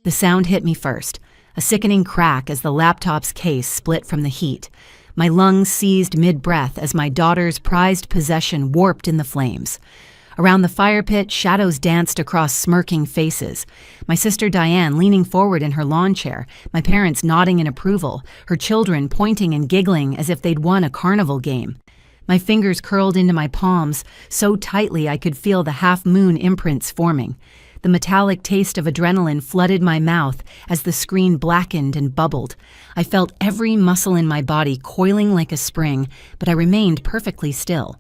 The sound hit me first, a sickening crack as the laptop's case split from the heat. My lungs seized mid-breath as my daughter's prized possession warped in the flames. Around the fire pit, shadows danced across smirking faces. My sister Diane leaning forward in her lawn chair, my parents nodding in approval, her children pointing and giggling as if they'd won a carnival game. My fingers curled into my palms so tightly I could feel the half-moon imprints forming. The metallic taste of adrenaline flooded my mouth as the screen blackened and bubbled. I felt every muscle in my body coiling like a spring, but I remained perfectly still.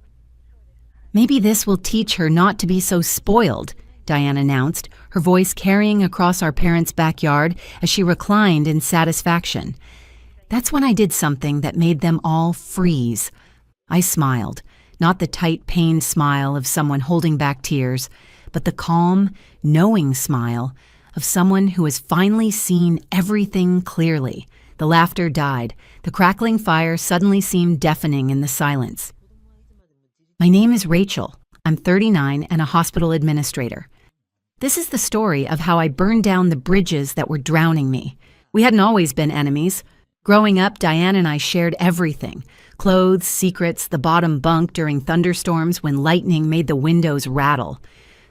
"Maybe this will teach her not to be so spoiled," Diane announced, her voice carrying across our parents' backyard as she reclined in satisfaction. That's when I did something that made them all freeze. I smiled, not the tight, pained smile of someone holding back tears, but the calm, knowing smile of someone who has finally seen everything clearly. The laughter died. The crackling fire suddenly seemed deafening in the silence. "My name is Rachel. I'm 39 and a hospital administrator. This is the story of how I burned down the bridges that were drowning me. We hadn't always been enemies. Growing up, Diane and I shared everything. Clothes, secrets, the bottom bunk during thunderstorms when lightning made the windows rattle.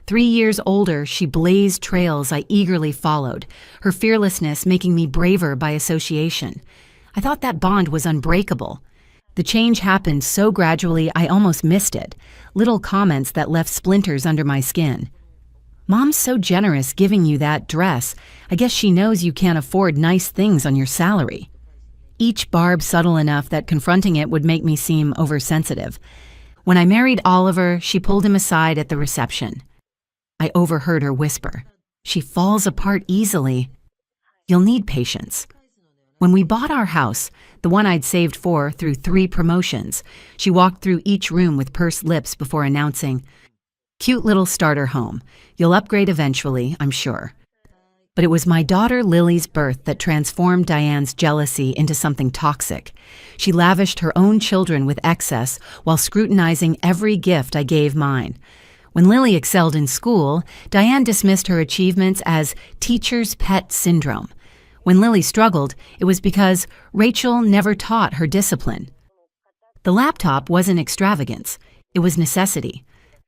3 years older, she blazed trails I eagerly followed, her fearlessness making me braver by association. I thought that bond was unbreakable. The change happened so gradually I almost missed it, little comments that left splinters under my skin. "Mom's so generous giving you that dress. I guess she knows you can't afford nice things on your salary." Each barb subtle enough that confronting it would make me seem oversensitive. When I married Oliver, she pulled him aside at the reception. I overheard her whisper, "She falls apart easily. You'll need patience." When we bought our house, the one I'd saved for through 3 promotions, she walked through each room with pursed lips before announcing, "Cute little starter home. You'll upgrade eventually, I'm sure." But it was my daughter Lily's birth that transformed Diane's jealousy into something toxic. She lavished her own children with excess while scrutinizing every gift I gave mine. When Lily excelled in school, Diane dismissed her achievements as teacher's pet syndrome. When Lily struggled, it was because Rachel never taught her discipline. The laptop wasn't extravagance, it was necessity.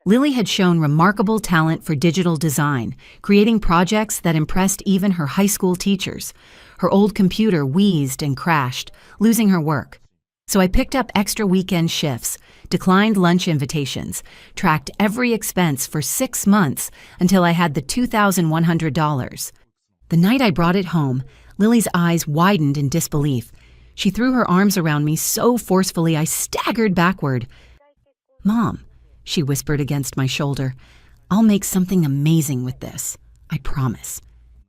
Lily had shown remarkable talent for digital design, creating projects that impressed even her high school teachers. Her old computer wheezed and crashed, losing her work. So I picked up extra weekend shifts, declined lunch invitations, tracked every expense for 6 months until I had the $2,100. The night I brought it home, Lily's eyes widened in disbelief. She threw her arms around me so forcefully I staggered backward. "Mom," she whispered against my shoulder, "I'll make something amazing with this. I promise."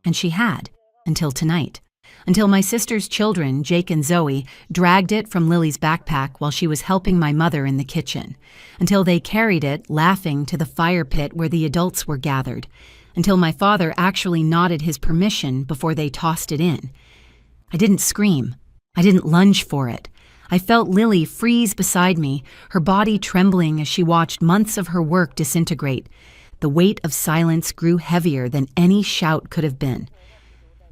And she had, until tonight. Until my sister's children, Jake and Zoe, dragged it from Lily's backpack while she was helping my mother in the kitchen. Until they carried it, laughing, to the fire pit where the adults were gathered. Until my father actually nodded his permission before they tossed it in. I didn't scream. I didn't lunge for it. I felt Lily freeze beside me, her body trembling as she watched months of her work disintegrate. The weight of silence grew heavier than any shout could have been.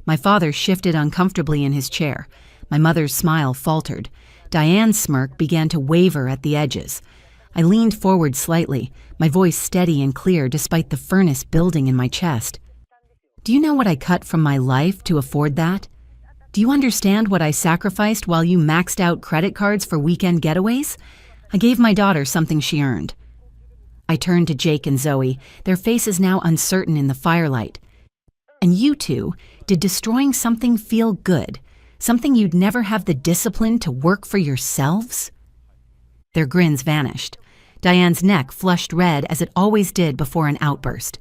My father shifted uncomfortably in his chair. My mother's smile faltered. Diane's smirk began to waver at the edges. I leaned forward slightly, my voice steady and clear despite the furnace building in my chest. "Do you know what I cut from my life to afford that? Do you understand what I sacrificed while you maxed out credit cards for weekend getaways? I gave my daughter something she earned." I turned to Jake and Zoe, their faces now uncertain in the firelight. "And you two, did destroying something feel good? Something you'd never have the discipline to work for yourselves?" Their grins vanished. Diane's neck flushed red as it always did before an outburst.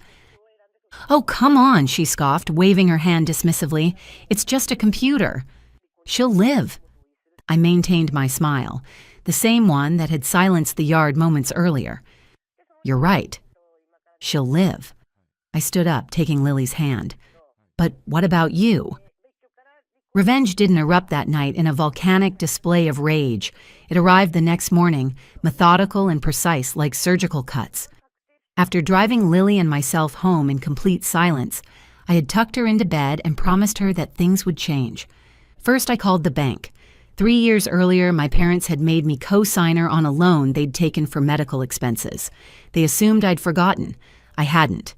"Oh, come on," she scoffed, waving her hand dismissively. "It's just a computer. She'll live." I maintained my smile, the same one that had silenced the yard moments earlier. "You're right. She'll live." I stood up, taking Lily's hand. "But what about you?" Revenge didn't erupt that night in a volcanic display of rage. It arrived the next morning, methodical and precise like surgical cuts. After driving Lily and myself home in complete silence, I had tucked her into bed and promised her that things would change. First, I called the bank. 3 years earlier, my parents had made me co-signer on a loan they'd taken for medical expenses. They assumed I'd forgotten. I hadn't.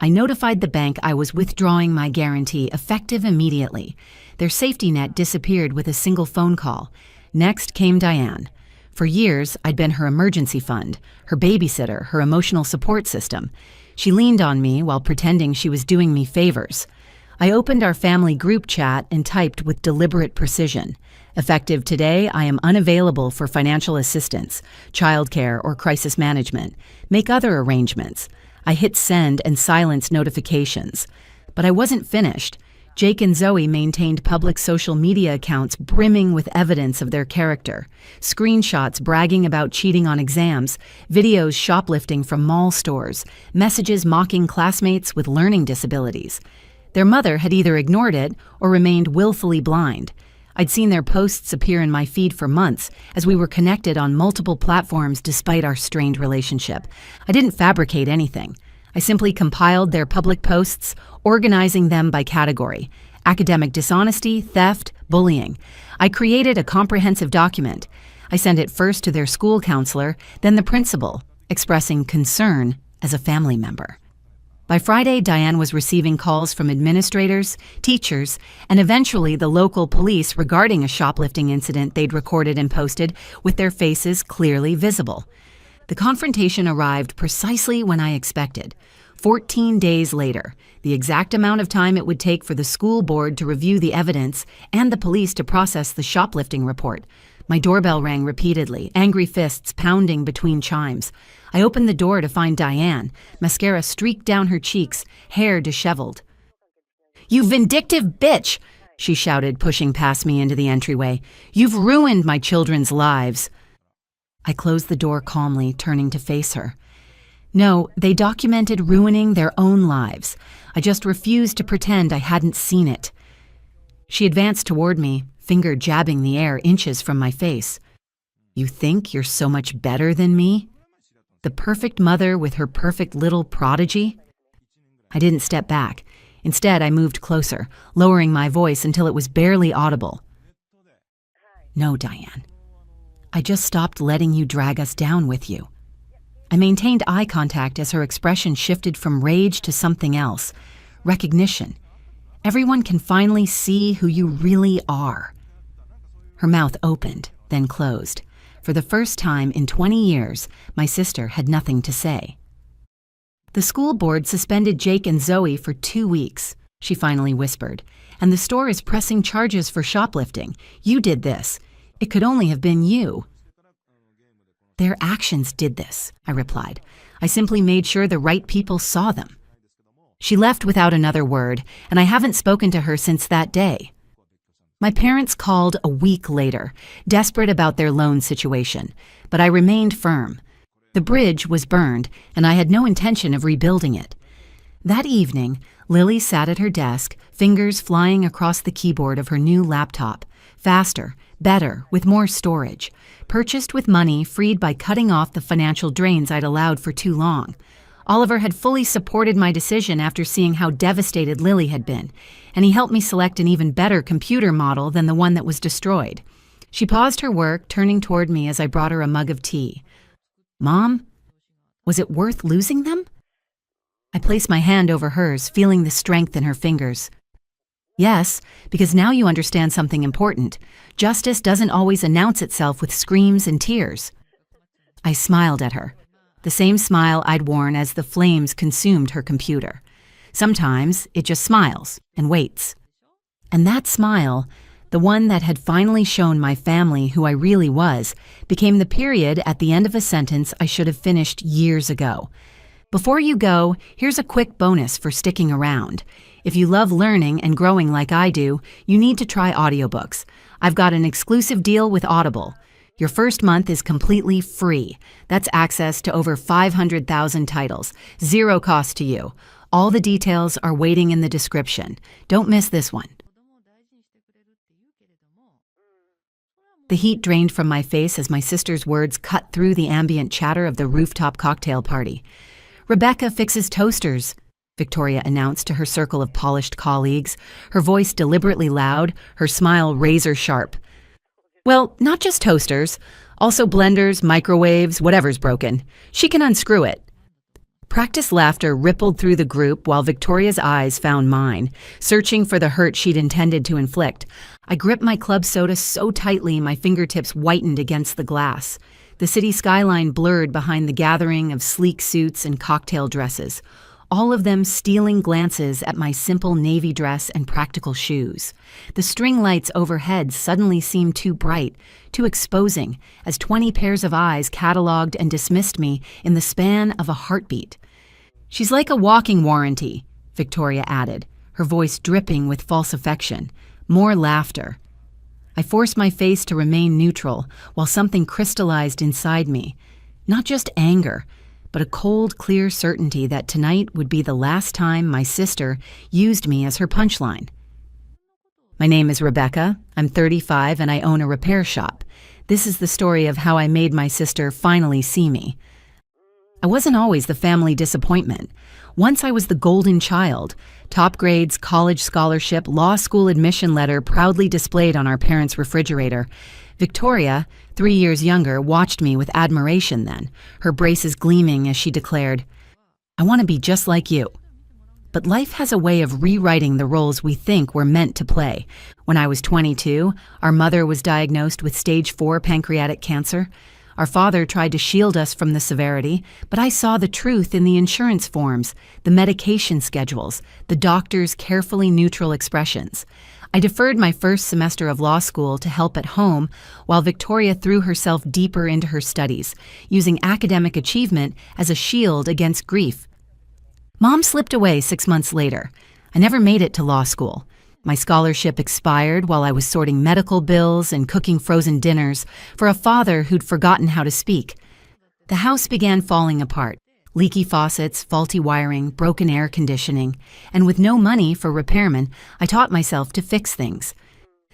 I notified the bank I was withdrawing my guarantee, effective immediately. Their safety net disappeared with a single phone call. Next came Diane. For years, I'd been her emergency fund, her babysitter, her emotional support system. She leaned on me while pretending she was doing me favors. I opened our family group chat and typed with deliberate precision. Effective today, I am unavailable for financial assistance, childcare, or crisis management. Make other arrangements. I hit send and silence notifications. But I wasn't finished. Jake and Zoe maintained public social media accounts brimming with evidence of their character. Screenshots bragging about cheating on exams, videos shoplifting from mall stores, messages mocking classmates with learning disabilities. Their mother had either ignored it or remained willfully blind. I'd seen their posts appear in my feed for months, as we were connected on multiple platforms despite our strained relationship. I didn't fabricate anything. I simply compiled their public posts, organizing them by category: academic dishonesty, theft, bullying. I created a comprehensive document. I sent it first to their school counselor, then the principal, expressing concern as a family member. By Friday, Diane was receiving calls from administrators, teachers, and eventually the local police regarding a shoplifting incident they'd recorded and posted, with their faces clearly visible. The confrontation arrived precisely when I expected. 14 days later, the exact amount of time it would take for the school board to review the evidence and the police to process the shoplifting report. My doorbell rang repeatedly, angry fists pounding between chimes. I opened the door to find Diane, mascara streaked down her cheeks, hair disheveled. "You vindictive bitch!" she shouted, pushing past me into the entryway. "You've ruined my children's lives." I closed the door calmly, turning to face her. No, they documented ruining their own lives. I just refused to pretend I hadn't seen it. She advanced toward me, finger jabbing the air inches from my face. "You think you're so much better than me? The perfect mother with her perfect little prodigy?" I didn't step back. Instead, I moved closer, lowering my voice until it was barely audible. "No, Diane. I just stopped letting you drag us down with you." I maintained eye contact as her expression shifted from rage to something else, recognition. Everyone can finally see who you really are. Her mouth opened, then closed. For the first time in 20 years, my sister had nothing to say. "The school board suspended Jake and Zoe for 2 weeks, she finally whispered, "and the store is pressing charges for shoplifting. You did this. It could only have been you." "Their actions did this," I replied. "I simply made sure the right people saw them." She left without another word, and I haven't spoken to her since that day. My parents called a week later, desperate about their loan situation, but I remained firm. The bridge was burned, and I had no intention of rebuilding it. That evening, Lily sat at her desk, fingers flying across the keyboard of her new laptop. Faster, better, with more storage. Purchased with money freed by cutting off the financial drains I'd allowed for too long. Oliver had fully supported my decision after seeing how devastated Lily had been, and he helped me select an even better computer model than the one that was destroyed. She paused her work, turning toward me as I brought her a mug of tea. "Mom, was it worth losing them?" I placed my hand over hers, feeling the strength in her fingers. "Yes, because now you understand something important. Justice doesn't always announce itself with screams and tears." I smiled at her, the same smile I'd worn as the flames consumed her computer. Sometimes it just smiles and waits. And that smile, the one that had finally shown my family who I really was, became the period at the end of a sentence I should have finished years ago. Before you go, here's a quick bonus for sticking around. If you love learning and growing like I do, you need to try audiobooks. I've got an exclusive deal with Audible. Your first month is completely free. That's access to over 500,000 titles. Zero cost to you. All the details are waiting in the description. Don't miss this one. The heat drained from my face as my sister's words cut through the ambient chatter of the rooftop cocktail party. "Rebecca fixes toasters." Victoria announced to her circle of polished colleagues, her voice deliberately loud, her smile razor-sharp. Well, not just toasters, also blenders, microwaves, whatever's broken. She can unscrew it. Practiced laughter rippled through the group while Victoria's eyes found mine, searching for the hurt she'd intended to inflict. I gripped my club soda so tightly my fingertips whitened against the glass. The city skyline blurred behind the gathering of sleek suits and cocktail dresses, all of them stealing glances at my simple navy dress and practical shoes. The string lights overhead suddenly seemed too bright, too exposing, as 20 pairs of eyes cataloged and dismissed me in the span of a heartbeat. "She's like a walking warranty," Victoria added, her voice dripping with false affection. More laughter. I forced my face to remain neutral while something crystallized inside me. Not just anger, but a cold, clear certainty that tonight would be the last time my sister used me as her punchline. My name is Rebecca. I'm 35 and I own a repair shop. This is the story of how I made my sister finally see me. I wasn't always the family disappointment. Once I was the golden child. Top grades, college scholarship, law school admission letter proudly displayed on our parents' refrigerator. Victoria, 3 years younger, watched me with admiration then, her braces gleaming as she declared, "I want to be just like you." But life has a way of rewriting the roles we think we're meant to play. When I was 22, our mother was diagnosed with stage 4 pancreatic cancer. Our father tried to shield us from the severity, but I saw the truth in the insurance forms, the medication schedules, the doctor's carefully neutral expressions. I deferred my first semester of law school to help at home while Victoria threw herself deeper into her studies, using academic achievement as a shield against grief. Mom slipped away 6 months later. I never made it to law school. My scholarship expired while I was sorting medical bills and cooking frozen dinners for a father who'd forgotten how to speak. The house began falling apart. Leaky faucets, faulty wiring, broken air conditioning, and with no money for repairmen, I taught myself to fix things.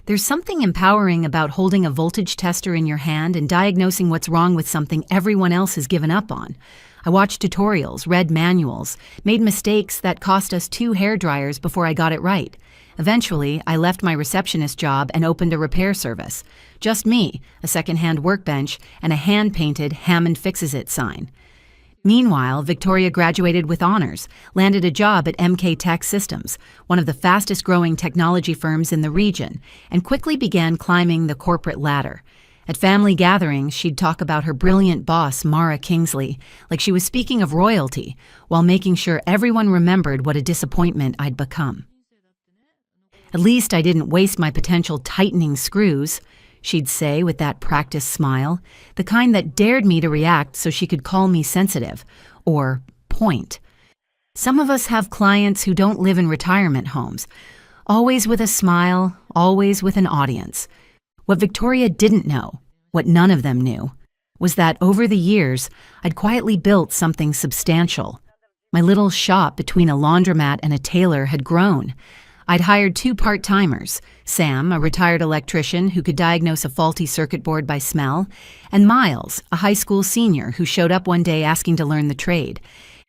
There's something empowering about holding a voltage tester in your hand and diagnosing what's wrong with something everyone else has given up on. I watched tutorials, read manuals, made mistakes that cost us 2 hair dryers before I got it right. Eventually, I left my receptionist job and opened a repair service. Just me, a second-hand workbench, and a hand-painted Hammond Fixes It sign. Meanwhile, Victoria graduated with honors, landed a job at MK Tech Systems, one of the fastest-growing technology firms in the region, and quickly began climbing the corporate ladder. At family gatherings, she'd talk about her brilliant boss, Mara Kingsley, like she was speaking of royalty, while making sure everyone remembered what a disappointment I'd become. "At least I didn't waste my potential tightening screws," she'd say with that practiced smile, the kind that dared me to react so she could call me sensitive, or point. Some of us have clients who don't live in retirement homes, always with a smile, always with an audience. What Victoria didn't know, what none of them knew, was that over the years, I'd quietly built something substantial. My little shop between a laundromat and a tailor had grown. I'd hired 2 part-timers, Sam, a retired electrician who could diagnose a faulty circuit board by smell, and Miles, a high school senior who showed up one day asking to learn the trade.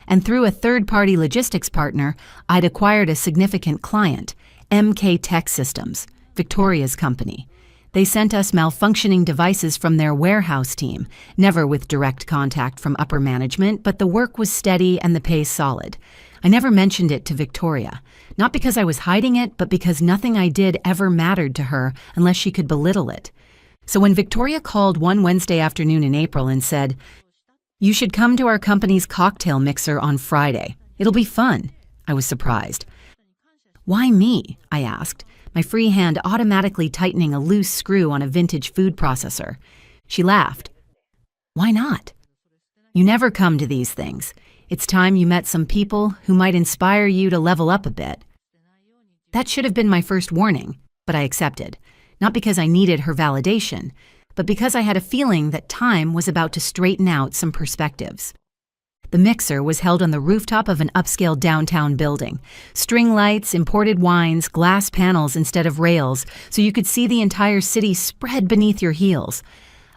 And through a third-party logistics partner, I'd acquired a significant client, MK Tech Systems, Victoria's company. They sent us malfunctioning devices from their warehouse team, never with direct contact from upper management, but the work was steady and the pay solid. I never mentioned it to Victoria, not because I was hiding it, but because nothing I did ever mattered to her unless she could belittle it. So when Victoria called one Wednesday afternoon in April and said, "You should come to our company's cocktail mixer on Friday. It'll be fun," I was surprised. "Why me?" I asked, my free hand automatically tightening a loose screw on a vintage food processor. She laughed. "Why not? You never come to these things. It's time you met some people who might inspire you to level up a bit." That should have been my first warning, but I accepted, not because I needed her validation, but because I had a feeling that time was about to straighten out some perspectives. The mixer was held on the rooftop of an upscale downtown building. String lights, imported wines, glass panels instead of rails, so you could see the entire city spread beneath your heels.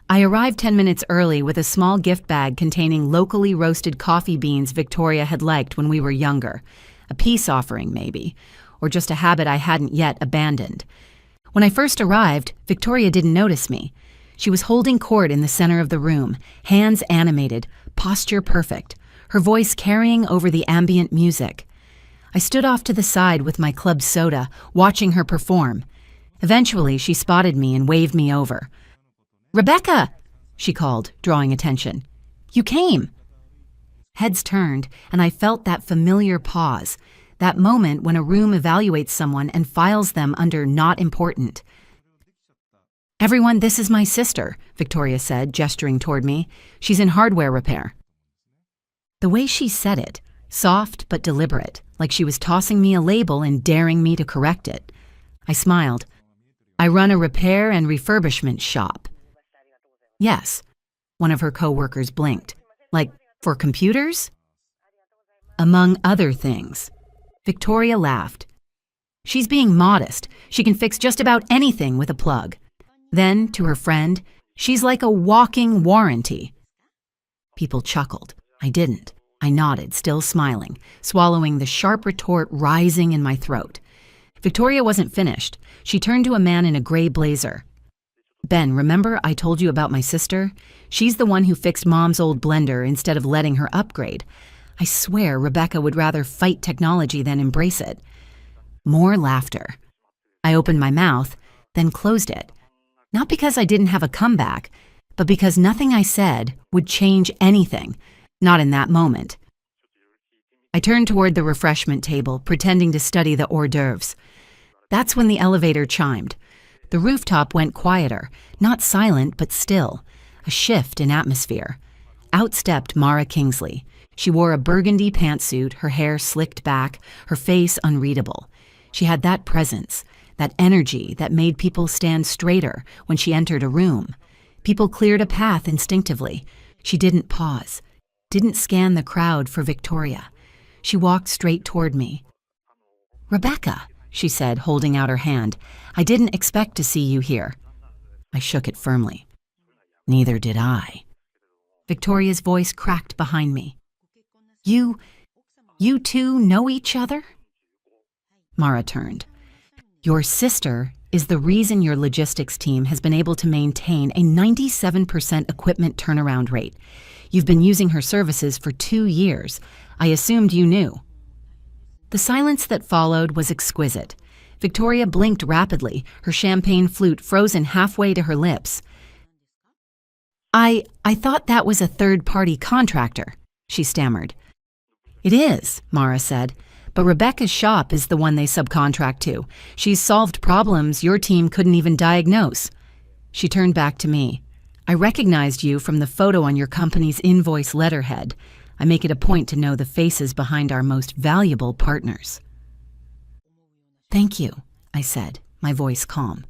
I arrived 10 minutes early with a small gift bag containing locally roasted coffee beans Victoria had liked when we were younger. a peace offering maybe, or just a habit I hadn't yet abandoned. When I first arrived, Victoria didn't notice me. She was holding court in the center of the room, hands animated, posture perfect, her voice carrying over the ambient music. I stood off to the side with my club soda, watching her perform. Eventually, she spotted me and waved me over. "Rebecca!" she called, drawing attention. "You came!" Heads turned, and I felt that familiar pause, that moment when a room evaluates someone and files them under not important. "Everyone, this is my sister," Victoria said, gesturing toward me. "She's in hardware repair." The way she said it, soft but deliberate, like she was tossing me a label and daring me to correct it. I smiled. "I run a repair and refurbishment shop." "Yes," one of her co-workers blinked. "Like, for computers?" "Among other things." Victoria laughed. "She's being modest. She can fix just about anything with a plug." Then, to her friend, "She's like a walking warranty." People chuckled. I didn't. I nodded, still smiling, swallowing the sharp retort rising in my throat. Victoria wasn't finished. She turned to a man in a gray blazer. "Ben, remember I told you about my sister? She's the one who fixed Mom's old blender instead of letting her upgrade. I swear Rebecca would rather fight technology than embrace it." More laughter. I opened my mouth, then closed it. Not because I didn't have a comeback, but because nothing I said would change anything, not in that moment. I turned toward the refreshment table, pretending to study the hors d'oeuvres. That's when the elevator chimed. The rooftop went quieter, not silent but still, a shift in atmosphere. Out stepped Mara Kingsley. She wore a burgundy pantsuit, her hair slicked back, her face unreadable. She had that presence, that energy that made people stand straighter when she entered a room. People cleared a path instinctively. She didn't pause, didn't scan the crowd for Victoria. She walked straight toward me. "Rebecca," she said, holding out her hand, "I didn't expect to see you here." I shook it firmly. "Neither did I." Victoria's voice cracked behind me. You two know each other?" Mara turned. "Your sister is the reason your logistics team has been able to maintain a 97% equipment turnaround rate. You've been using her services for 2 years. I assumed you knew." The silence that followed was exquisite. Victoria blinked rapidly, her champagne flute frozen halfway to her lips. I thought that was a third-party contractor," she stammered. "It is," Mara said, "but Rebecca's shop is the one they subcontract to. She's solved problems your team couldn't even diagnose." She turned back to me. "I recognized you from the photo on your company's invoice letterhead. I make it a point to know the faces behind our most valuable partners." "Thank you," I said, my voice calm.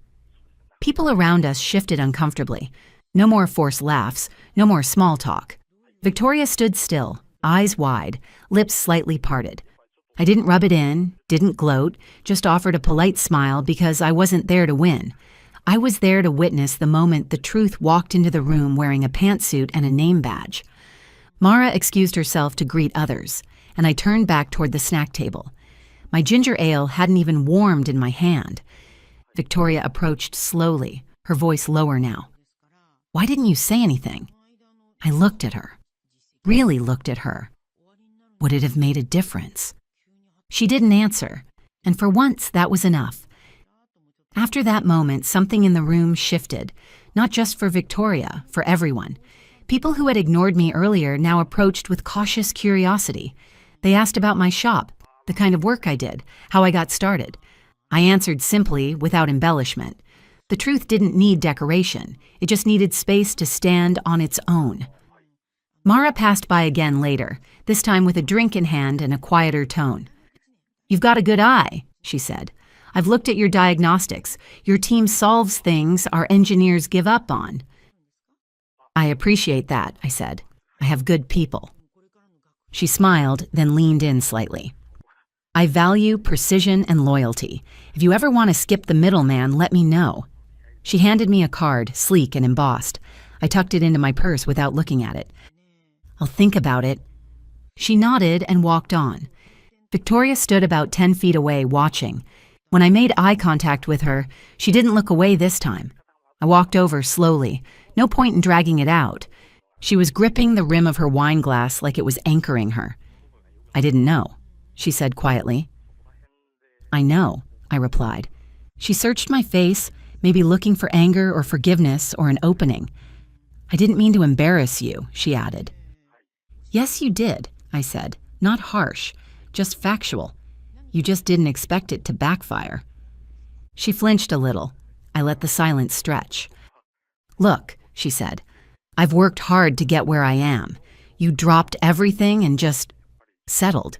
People around us shifted uncomfortably. No more forced laughs, no more small talk. Victoria stood still, eyes wide, lips slightly parted. I didn't rub it in, didn't gloat, just offered a polite smile because I wasn't there to win. I was there to witness the moment the truth walked into the room wearing a pantsuit and a name badge. Mara excused herself to greet others, and I turned back toward the snack table. My ginger ale hadn't even warmed in my hand. Victoria approached slowly, her voice lower now. "Why didn't you say anything?" I looked at her. Really looked at her. Would it have made a difference? She didn't answer, and for once that was enough. After that moment, something in the room shifted, not just for Victoria, for everyone. People who had ignored me earlier now approached with cautious curiosity. They asked about my shop, the kind of work I did, how I got started. I answered simply, without embellishment. The truth didn't need decoration. It just needed space to stand on its own. Mara passed by again later, this time with a drink in hand and a quieter tone. "You've got a good eye," she said. "I've looked at your diagnostics. Your team solves things our engineers give up on." "I appreciate that," I said. "I have good people." She smiled, then leaned in slightly. "I value precision and loyalty. If you ever want to skip the middleman, let me know." She handed me a card, sleek and embossed. I tucked it into my purse without looking at it. "I'll think about it." She nodded and walked on. Victoria stood about 10 feet away, watching. When I made eye contact with her, she didn't look away this time. I walked over slowly. No point in dragging it out. She was gripping the rim of her wine glass like it was anchoring her. "I didn't know," she said quietly. "I know," I replied. She searched my face, maybe looking for anger or forgiveness or an opening. "I didn't mean to embarrass you," she added. "Yes, you did," I said. "Not harsh, just factual. You just didn't expect it to backfire." She flinched a little. I let the silence stretch. "Look," she said, "I've worked hard to get where I am. You dropped everything and just settled.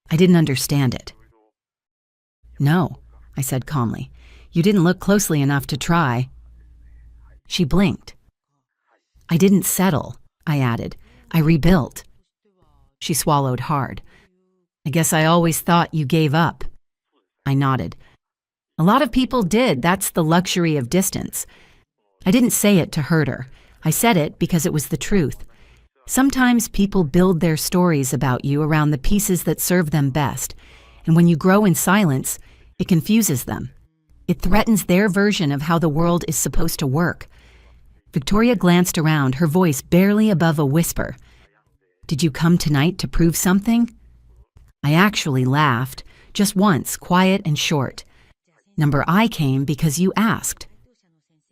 I didn't understand it." "No," I said calmly. "You didn't look closely enough to try." She blinked. "I didn't settle," I added. "I rebuilt." She swallowed hard. "I guess I always thought you gave up." I nodded. "A lot of people did. That's the luxury of distance." I didn't say it to hurt her. I said it because it was the truth. Sometimes people build their stories about you around the pieces that serve them best, and when you grow in silence, it confuses them. It threatens their version of how the world is supposed to work. Victoria glanced around, her voice barely above a whisper. "Did you come tonight to prove something?" I actually laughed, just once, quiet and short. "I came because you asked."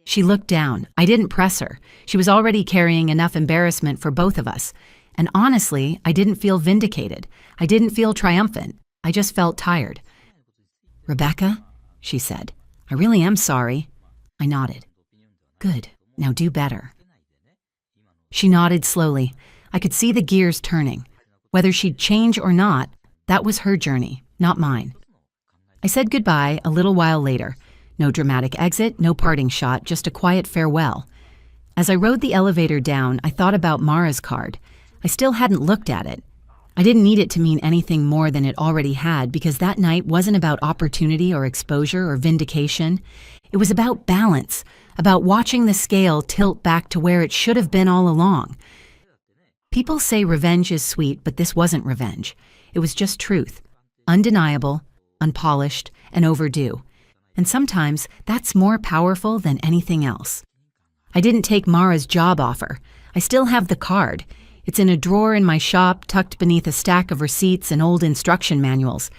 She looked down. I didn't press her. She was already carrying enough embarrassment for both of us. And honestly, I didn't feel vindicated. I didn't feel triumphant. I just felt tired. "Rebecca," she said, "I really am sorry." I nodded. "Good. Now do better." She nodded slowly. I could see the gears turning. Whether she'd change or not, that was her journey, not mine. I said goodbye a little while later. No dramatic exit, no parting shot, just a quiet farewell. As I rode the elevator down, I thought about Mara's card. I still hadn't looked at it. I didn't need it to mean anything more than it already had, because that night wasn't about opportunity or exposure or vindication. It was about balance, about watching the scale tilt back to where it should have been all along. People say revenge is sweet, but this wasn't revenge. It was just truth. Undeniable, unpolished, and overdue. And sometimes that's more powerful than anything else. I didn't take Mara's job offer. I still have the card. It's in a drawer in my shop, tucked beneath a stack of receipts and old instruction manuals.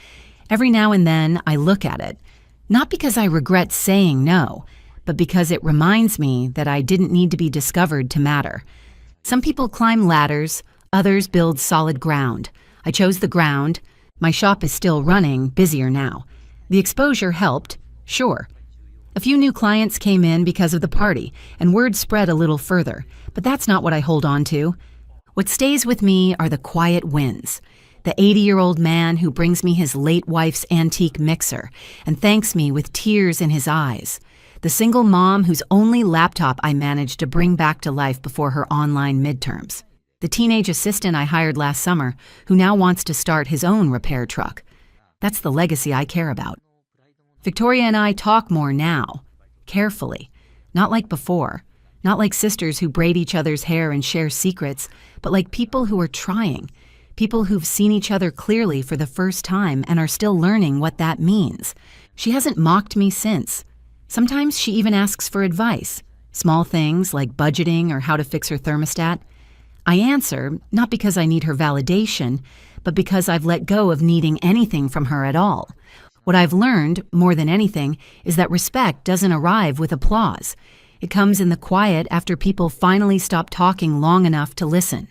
Every now and then, I look at it. Not because I regret saying no, but because it reminds me that I didn't need to be discovered to matter. Some people climb ladders, others build solid ground. I chose the ground. My shop is still running, busier now. The exposure helped, sure. A few new clients came in because of the party, and word spread a little further, but that's not what I hold on to. What stays with me are the quiet wins. The 80-year-old man who brings me his late wife's antique mixer and thanks me with tears in his eyes. The single mom whose only laptop I managed to bring back to life before her online midterms. The teenage assistant I hired last summer who now wants to start his own repair truck. That's the legacy I care about. Victoria and I talk more now, carefully, not like before, not like sisters who braid each other's hair and share secrets, but like people who are trying, people who've seen each other clearly for the first time and are still learning what that means. She hasn't mocked me since. Sometimes she even asks for advice, small things like budgeting or how to fix her thermostat. I answer, not because I need her validation, but because I've let go of needing anything from her at all. What I've learned, more than anything, is that respect doesn't arrive with applause. It comes in the quiet after people finally stop talking long enough to listen.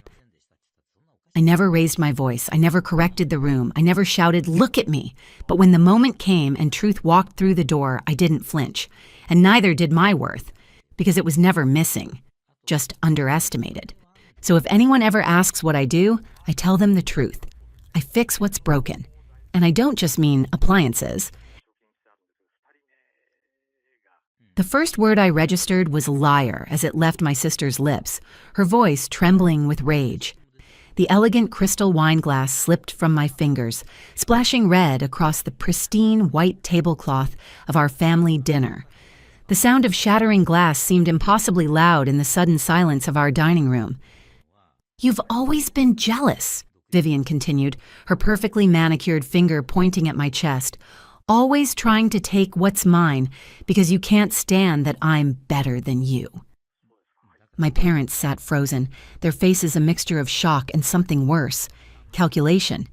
I never raised my voice. I never corrected the room. I never shouted, "Look at me." But when the moment came and truth walked through the door, I didn't flinch. And neither did my worth, because it was never missing, just underestimated. So if anyone ever asks what I do, I tell them the truth. I fix what's broken. And I don't just mean appliances. The first word I registered was liar as it left my sister's lips, her voice trembling with rage. The elegant crystal wine glass slipped from my fingers, splashing red across the pristine white tablecloth of our family dinner. The sound of shattering glass seemed impossibly loud in the sudden silence of our dining room. "You've always been jealous," Vivian continued, her perfectly manicured finger pointing at my chest. Always trying to take what's mine because you can't stand that I'm better than you. My parents sat frozen, their faces a mixture of shock and something worse, calculation.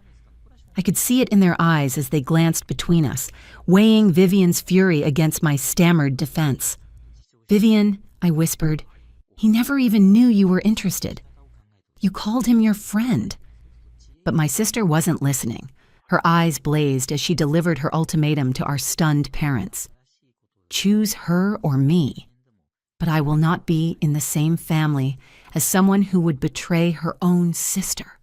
I could see it in their eyes as they glanced between us, weighing Vivian's fury against my stammered defense. Vivian, I whispered, he never even knew you were interested. You called him your friend. But my sister wasn't listening. Her eyes blazed as she delivered her ultimatum to our stunned parents. Choose her or me. But I will not be in the same family as someone who would betray her own sister.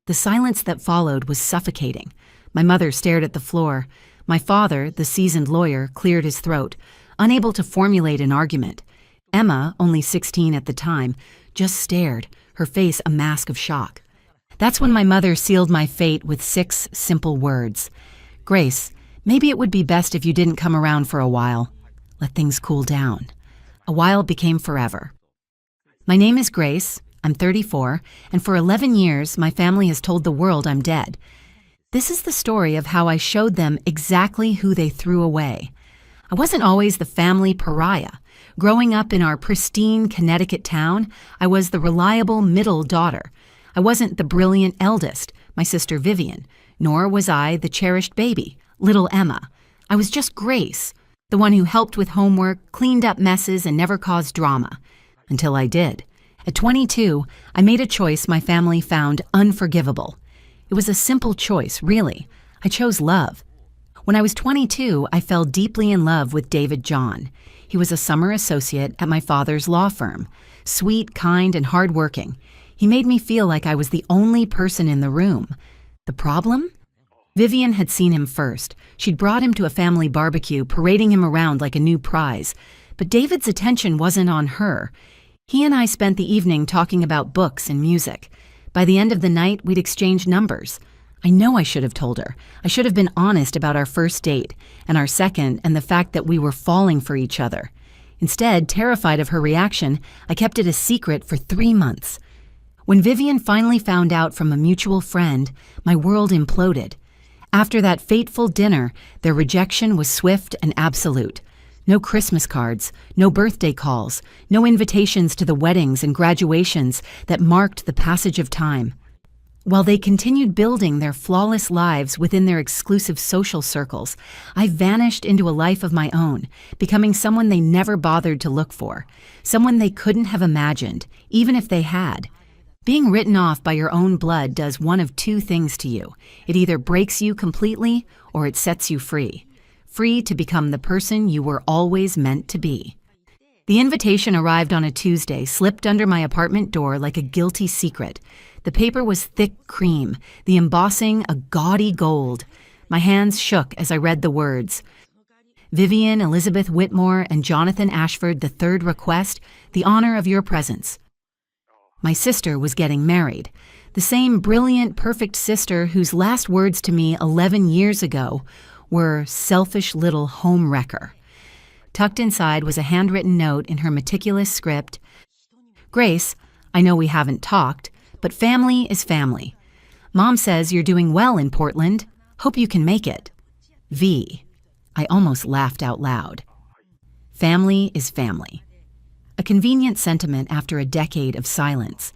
The silence that followed was suffocating. My mother stared at the floor. My father, the seasoned lawyer, cleared his throat, unable to formulate an argument. Emma, only 16 at the time, just stared, her face a mask of shock. That's when my mother sealed my fate with 6 simple words. Grace, maybe it would be best if you didn't come around for a while. Let things cool down. A while became forever. My name is Grace, I'm 34, and for 11 years my family has told the world I'm dead. This is the story of how I showed them exactly who they threw away. I wasn't always the family pariah. Growing up in our pristine Connecticut town, I was the reliable middle daughter. I wasn't the brilliant eldest, my sister Vivian, nor was I the cherished baby, little Emma. I was just Grace, the one who helped with homework, cleaned up messes, and never caused drama. Until I did. At 22, I made a choice my family found unforgivable. It was a simple choice, really. I chose love. When I was 22, I fell deeply in love with David John. He was a summer associate at my father's law firm. Sweet, kind, and hardworking. He made me feel like I was the only person in the room. The problem? Vivian had seen him first. She'd brought him to a family barbecue, parading him around like a new prize. But David's attention wasn't on her. He and I spent the evening talking about books and music. By the end of the night, we'd exchanged numbers. I know I should have told her. I should have been honest about our first date, and our second, and the fact that we were falling for each other. Instead, terrified of her reaction, I kept it a secret for 3 months. When Vivian finally found out from a mutual friend, my world imploded. After that fateful dinner, their rejection was swift and absolute. No Christmas cards, no birthday calls, no invitations to the weddings and graduations that marked the passage of time. While they continued building their flawless lives within their exclusive social circles, I vanished into a life of my own, becoming someone they never bothered to look for, someone they couldn't have imagined, even if they had. Being written off by your own blood does one of 2 things to you. It either breaks you completely or it sets you free. Free to become the person you were always meant to be. The invitation arrived on a Tuesday, slipped under my apartment door like a guilty secret. The paper was thick cream, the embossing a gaudy gold. My hands shook as I read the words. Vivian Elizabeth Whitmore and Jonathan Ashford III request the honor of your presence. My sister was getting married. The same brilliant, perfect sister whose last words to me 11 years ago were selfish little home wrecker. Tucked inside was a handwritten note in her meticulous script. Grace, I know we haven't talked, but family is family. Mom says you're doing well in Portland. Hope you can make it. V. I almost laughed out loud. Family is family. A convenient sentiment after a decade of silence.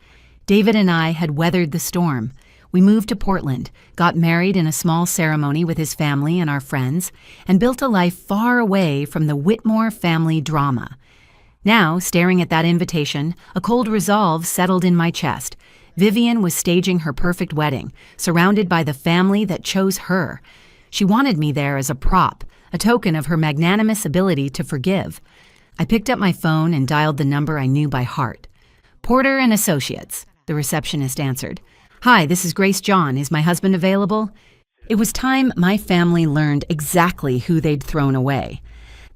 David and I had weathered the storm. We moved to Portland, got married in a small ceremony with his family and our friends, and built a life far away from the Whitmore family drama. Now, staring at that invitation, a cold resolve settled in my chest. Vivian was staging her perfect wedding, surrounded by the family that chose her. She wanted me there as a prop, a token of her magnanimous ability to forgive. I picked up my phone and dialed the number I knew by heart. Porter and Associates, the receptionist answered. Hi, this is Grace John. Is my husband available? It was time my family learned exactly who they'd thrown away.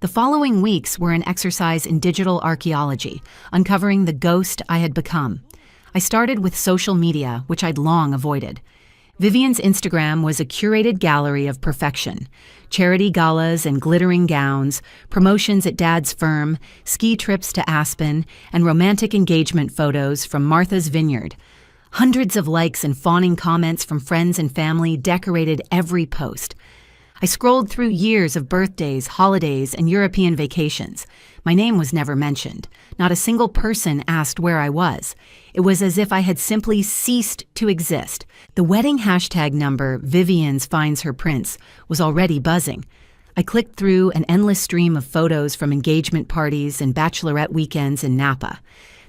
The following weeks were an exercise in digital archaeology, uncovering the ghost I had become. I started with social media, which I'd long avoided. Vivian's Instagram was a curated gallery of perfection. Charity galas and glittering gowns, promotions at Dad's firm, ski trips to Aspen, and romantic engagement photos from Martha's Vineyard. Hundreds of likes and fawning comments from friends and family decorated every post. I scrolled through years of birthdays, holidays, and European vacations. My name was never mentioned. Not a single person asked where I was. It was as if I had simply ceased to exist. The wedding hashtag number, Vivian's finds her prince, was already buzzing. I clicked through an endless stream of photos from engagement parties and bachelorette weekends in Napa.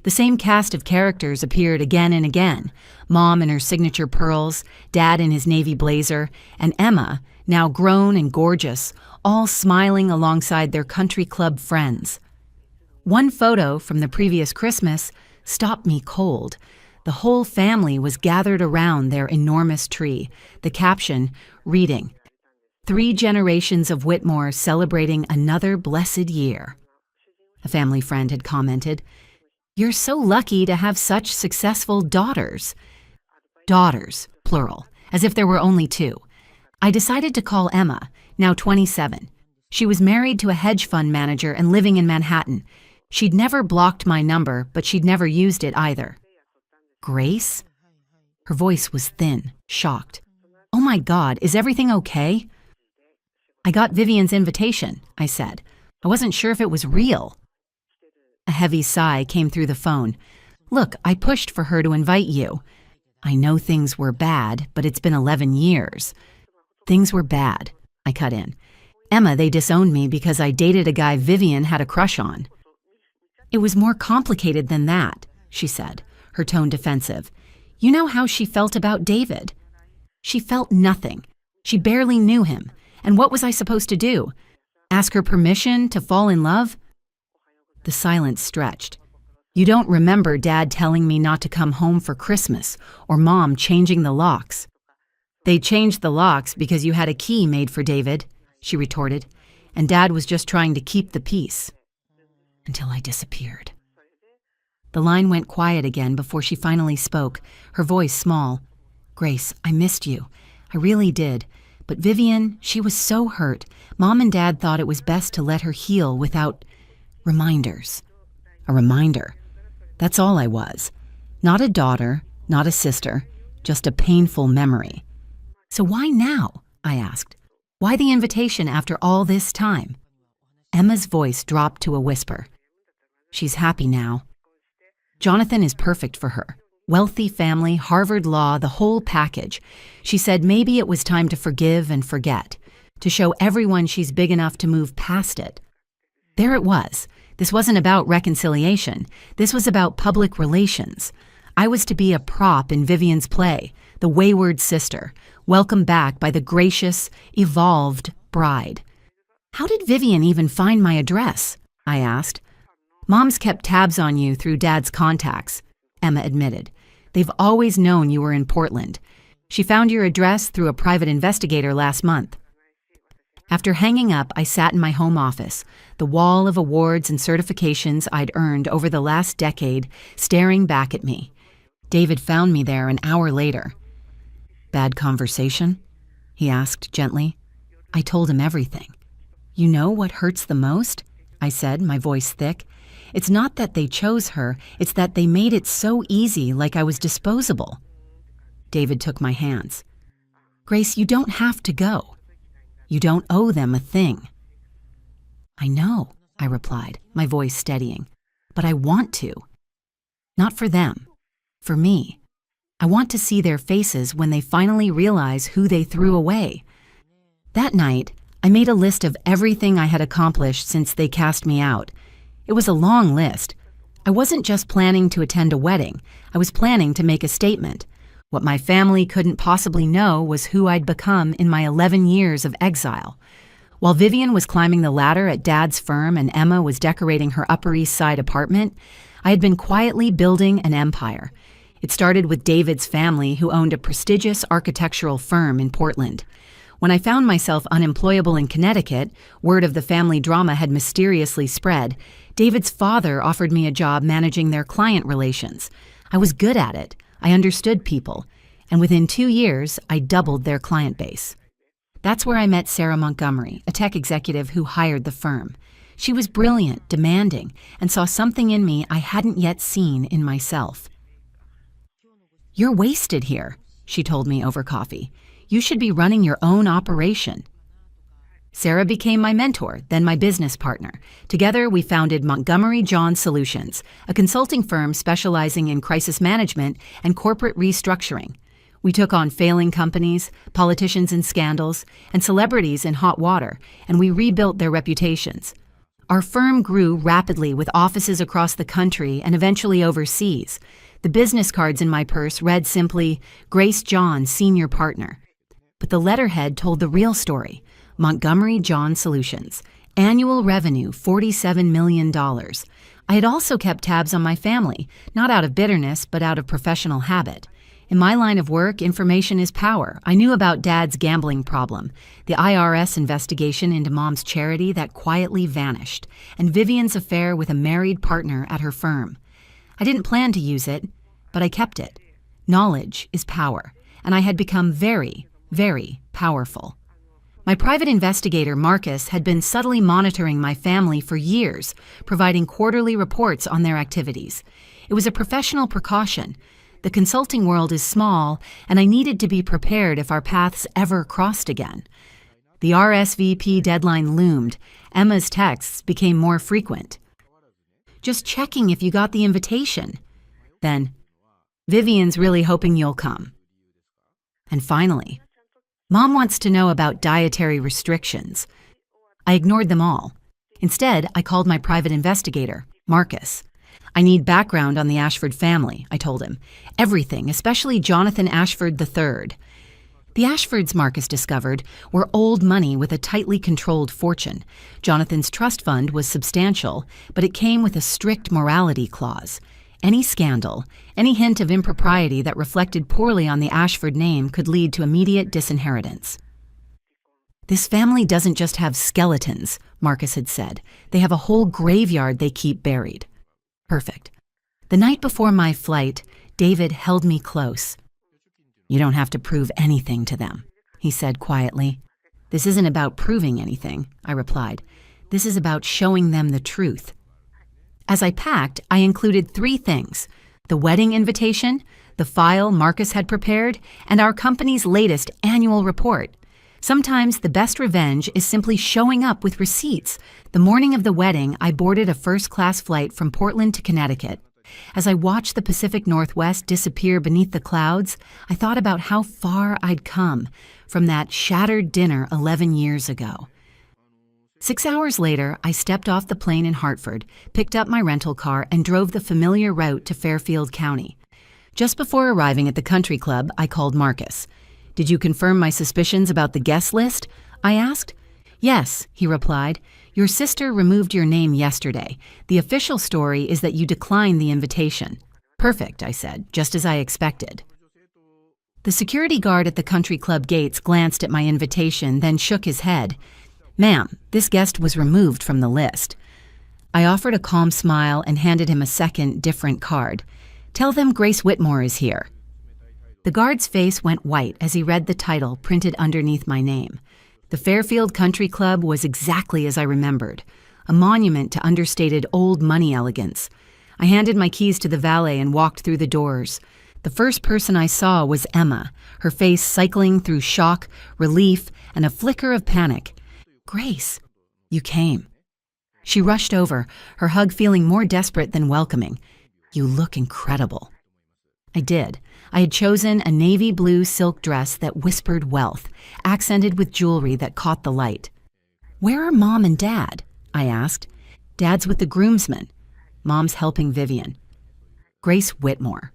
The same cast of characters appeared again and again. Mom in her signature pearls, Dad in his navy blazer, and Emma, now grown and gorgeous, all smiling alongside their country club friends. One photo from the previous Christmas stopped me cold. The whole family was gathered around their enormous tree, the caption reading, "3 generations of Whitmore celebrating another blessed year." A family friend had commented, "You're so lucky to have such successful daughters." Daughters, plural, as if there were only 2. I decided to call Emma, now 27. She was married to a hedge fund manager and living in Manhattan. She'd never blocked my number, but she'd never used it either. "Grace?" Her voice was thin, shocked. "Oh my God, is everything okay?" "I got Vivian's invitation," I said. "I wasn't sure if it was real." A heavy sigh came through the phone. "Look, I pushed for her to invite you. I know things were bad, but it's been 11 years. Things were bad," I cut in. "Emma, they disowned me because I dated a guy Vivian had a crush on." "It was more complicated than that," she said, her tone defensive. "You know how she felt about David?" "She felt nothing. She barely knew him. And what was I supposed to do? Ask her permission to fall in love?" The silence stretched. "You don't remember Dad telling me not to come home for Christmas, or Mom changing the locks." "They changed the locks because you had a key made for David," she retorted, "and Dad was just trying to keep the peace." Until I disappeared. The line went quiet again before she finally spoke, her voice small. "Grace, I missed you. I really did. But Vivian, she was so hurt. Mom and Dad thought it was best to let her heal without reminders." A reminder. That's all I was. Not a daughter, not a sister, just a painful memory. "So why now?" I asked. "Why the invitation after all this time?" Emma's voice dropped to a whisper. "She's happy now. Jonathan is perfect for her. Wealthy family, Harvard law, the whole package. She said maybe it was time to forgive and forget, to show everyone she's big enough to move past it." There it was. This wasn't about reconciliation. This was about public relations. I was to be a prop in Vivian's play, the wayward sister, welcomed back by the gracious, evolved bride. "How did Vivian even find my address?" I asked. "Mom's kept tabs on you through Dad's contacts," Emma admitted. "They've always known you were in Portland. She found your address through a private investigator last month." After hanging up, I sat in my home office, the wall of awards and certifications I'd earned over the last decade staring back at me. David found me there an hour later. "Bad conversation?" he asked gently. I told him everything. "You know what hurts the most?" I said, my voice thick. "It's not that they chose her, it's that they made it so easy, like I was disposable." David took my hands. "Grace, you don't have to go. You don't owe them a thing." "I know," I replied, my voice steadying. "But I want to. Not for them. For me. I want to see their faces when they finally realize who they threw away." That night, I made a list of everything I had accomplished since they cast me out. It was a long list. I wasn't just planning to attend a wedding. I was planning to make a statement. What my family couldn't possibly know was who I'd become in my 11 years of exile. While Vivian was climbing the ladder at Dad's firm and Emma was decorating her Upper East Side apartment, I had been quietly building an empire. It started with David's family, who owned a prestigious architectural firm in Portland. When I found myself unemployable in Connecticut, word of the family drama had mysteriously spread. David's father offered me a job managing their client relations. I was good at it. I understood people. And within 2 years, I doubled their client base. That's where I met Sarah Montgomery, a tech executive who hired the firm. She was brilliant, demanding, and saw something in me I hadn't yet seen in myself. "You're wasted here," she told me over coffee. "You should be running your own operation." Sarah became my mentor, then my business partner. Together, we founded Montgomery John Solutions, a consulting firm specializing in crisis management and corporate restructuring. We took on failing companies, politicians in scandals, and celebrities in hot water, and we rebuilt their reputations. Our firm grew rapidly with offices across the country and eventually overseas. The business cards in my purse read simply, "Grace John, Senior Partner." But the letterhead told the real story. Montgomery John Solutions. Annual revenue, $47 million. I had also kept tabs on my family, not out of bitterness, but out of professional habit. In my line of work, information is power. I knew about Dad's gambling problem, the IRS investigation into Mom's charity that quietly vanished, and Vivian's affair with a married partner at her firm. I didn't plan to use it, but I kept it. Knowledge is power, and I had become very, very powerful. My private investigator, Marcus, had been subtly monitoring my family for years, providing quarterly reports on their activities. It was a professional precaution. The consulting world is small, and I needed to be prepared if our paths ever crossed again. The RSVP deadline loomed. Emma's texts became more frequent. "Just checking if you got the invitation." Then, "Vivian's really hoping you'll come." And finally, "Mom wants to know about dietary restrictions." I ignored them all. Instead, I called my private investigator, Marcus. "I need background on the Ashford family," I told him. "Everything, especially Jonathan Ashford III. The Ashfords, Marcus discovered, were old money with a tightly controlled fortune. Jonathan's trust fund was substantial, but it came with a strict morality clause. Any scandal, any hint of impropriety that reflected poorly on the Ashford name could lead to immediate disinheritance. "This family doesn't just have skeletons," Marcus had said. "They have a whole graveyard they keep buried." Perfect. The night before my flight, David held me close. "You don't have to prove anything to them," he said quietly. "This isn't about proving anything," I replied. "This is about showing them the truth." As I packed, I included 3 things: the wedding invitation, the file Marcus had prepared, and our company's latest annual report. Sometimes the best revenge is simply showing up with receipts. The morning of the wedding, I boarded a first-class flight from Portland to Connecticut. As I watched the Pacific Northwest disappear beneath the clouds, I thought about how far I'd come from that shattered dinner 11 years ago. 6 hours later, I stepped off the plane in Hartford, picked up my rental car, and drove the familiar route to Fairfield County. Just before arriving at the country club, I called Marcus. "Did you confirm my suspicions about the guest list?" I asked. "Yes," he replied. "Your sister removed your name yesterday. The official story is that you declined the invitation." "Perfect," I said, just as I expected. The security guard at the country club gates glanced at my invitation, then shook his head. "Ma'am, this guest was removed from the list." I offered a calm smile and handed him a second, different card. "Tell them Grace Whitmore is here." The guard's face went white as he read the title printed underneath my name. The Fairfield Country Club was exactly as I remembered, a monument to understated old money elegance. I handed my keys to the valet and walked through the doors. The first person I saw was Emma, her face cycling through shock, relief, and a flicker of panic. "Grace, you came." She rushed over, her hug feeling more desperate than welcoming. "You look incredible." I did. I had chosen a navy blue silk dress that whispered wealth, accented with jewelry that caught the light. "Where are Mom and Dad?" I asked. "Dad's with the groomsmen. Mom's helping Vivian." Grace Whitmore.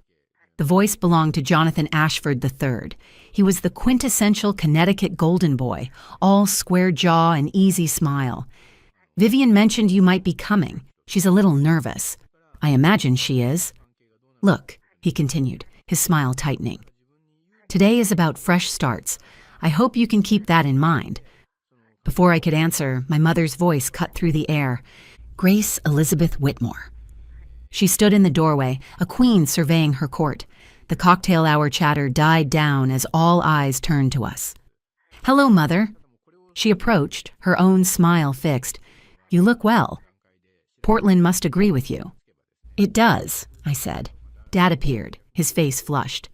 The voice belonged to Jonathan Ashford III. He was the quintessential Connecticut golden boy, all square jaw and easy smile. "Vivian mentioned you might be coming. She's a little nervous." "I imagine she is." "Look," he continued, his smile tightening. "Today is about fresh starts. I hope you can keep that in mind." Before I could answer, my mother's voice cut through the air. "Grace Elizabeth Whitmore." She stood in the doorway, a queen surveying her court. The cocktail hour chatter died down as all eyes turned to us. "Hello, Mother." She approached, her own smile fixed. "You look well. Portland must agree with you." "It does," I said. Dad appeared, his face flushed.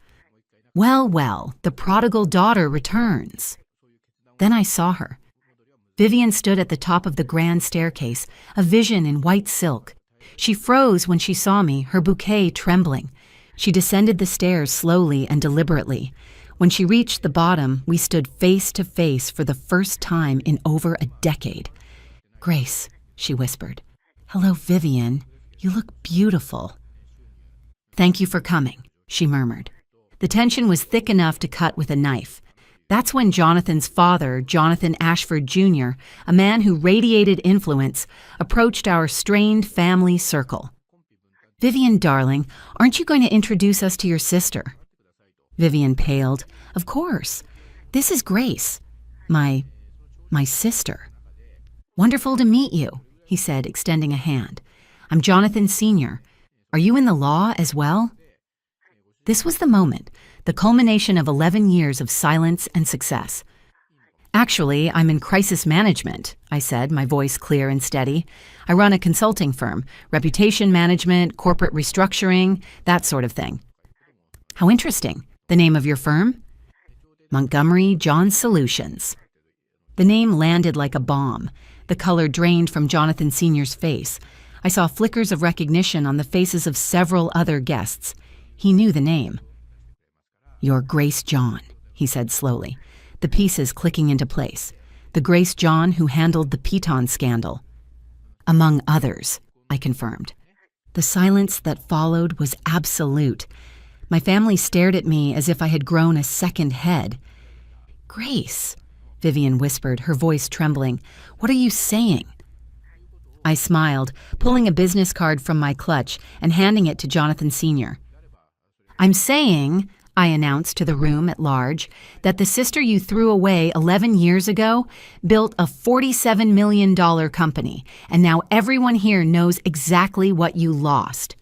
Well, well, the prodigal daughter returns. Then I saw her. Vivian stood at the top of the grand staircase, a vision in white silk. She froze when she saw me, her bouquet trembling. She descended the stairs slowly and deliberately. When she reached the bottom, we stood face to face for the first time in over a decade. "Grace," she whispered. "Hello, Vivian. You look beautiful." "Thank you for coming," she murmured. The tension was thick enough to cut with a knife. That's when Jonathan's father, Jonathan Ashford Jr., a man who radiated influence, approached our strained family circle. "Vivian, darling, aren't you going to introduce us to your sister?" Vivian paled. "Of course. This is Grace, my sister." "Wonderful to meet you," he said, extending a hand. "I'm Jonathan Sr. Are you in the law as well?" This was the moment, the culmination of 11 years of silence and success. "Actually, I'm in crisis management," I said, my voice clear and steady. "I run a consulting firm, reputation management, corporate restructuring, that sort of thing." "How interesting. The name of your firm?" "Montgomery John Solutions." The name landed like a bomb. The color drained from Jonathan Sr.'s face. I saw flickers of recognition on the faces of several other guests. He knew the name. "You're Grace John," he said slowly, the pieces clicking into place. "The Grace John who handled the Piton scandal." "Among others," I confirmed. The silence that followed was absolute. My family stared at me as if I had grown a second head. "Grace," Vivian whispered, her voice trembling, "what are you saying?" I smiled, pulling a business card from my clutch and handing it to Jonathan Sr. "I'm saying," I announced to the room at large, "that the sister you threw away 11 years ago built a $47 million company, and now everyone here knows exactly what you lost."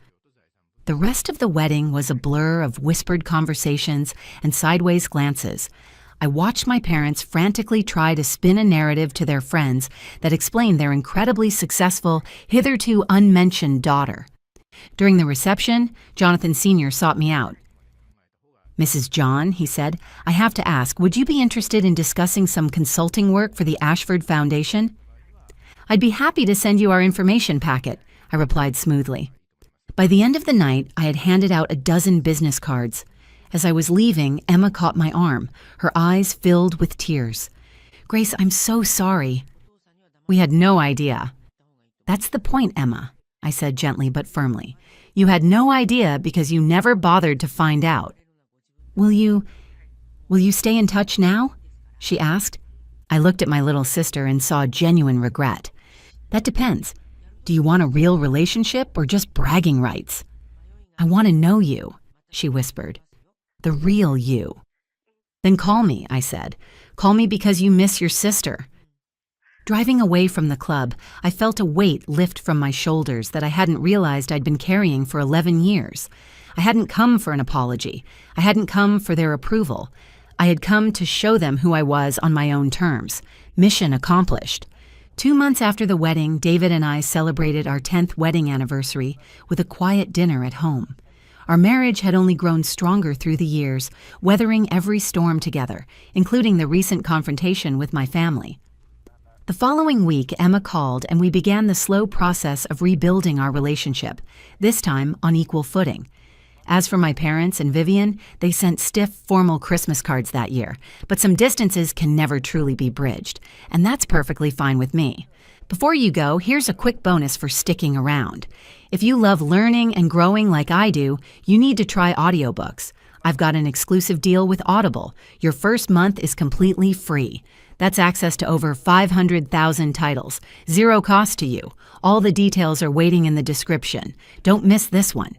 The rest of the wedding was a blur of whispered conversations and sideways glances. I watched my parents frantically try to spin a narrative to their friends that explained their incredibly successful, hitherto unmentioned daughter. During the reception, Jonathan Sr. sought me out. "Mrs. John," he said, "I have to ask, would you be interested in discussing some consulting work for the Ashford Foundation?" "I'd be happy to send you our information packet," I replied smoothly. By the end of the night, I had handed out a dozen business cards. As I was leaving, Emma caught my arm, her eyes filled with tears. "Grace, I'm so sorry." "We had no idea." "That's the point, Emma," I said gently but firmly. "You had no idea because you never bothered to find out." Will you stay in touch now?" she asked. I looked at my little sister and saw genuine regret. "That depends. Do you want a real relationship or just bragging rights?" "I want to know you," she whispered. "The real you." "Then call me," I said. "Call me because you miss your sister." Driving away from the club, I felt a weight lift from my shoulders that I hadn't realized I'd been carrying for 11 years. I hadn't come for an apology. I hadn't come for their approval. I had come to show them who I was on my own terms. Mission accomplished. 2 months after the wedding, David and I celebrated our 10th wedding anniversary with a quiet dinner at home. Our marriage had only grown stronger through the years, weathering every storm together, including the recent confrontation with my family. The following week, Emma called and we began the slow process of rebuilding our relationship, this time on equal footing. As for my parents and Vivian, they sent stiff, formal Christmas cards that year, but some distances can never truly be bridged, and that's perfectly fine with me. Before you go, here's a quick bonus for sticking around. If you love learning and growing like I do, you need to try audiobooks. I've got an exclusive deal with Audible. Your first month is completely free. That's access to over 500,000 titles, zero cost to you. All the details are waiting in the description. Don't miss this one.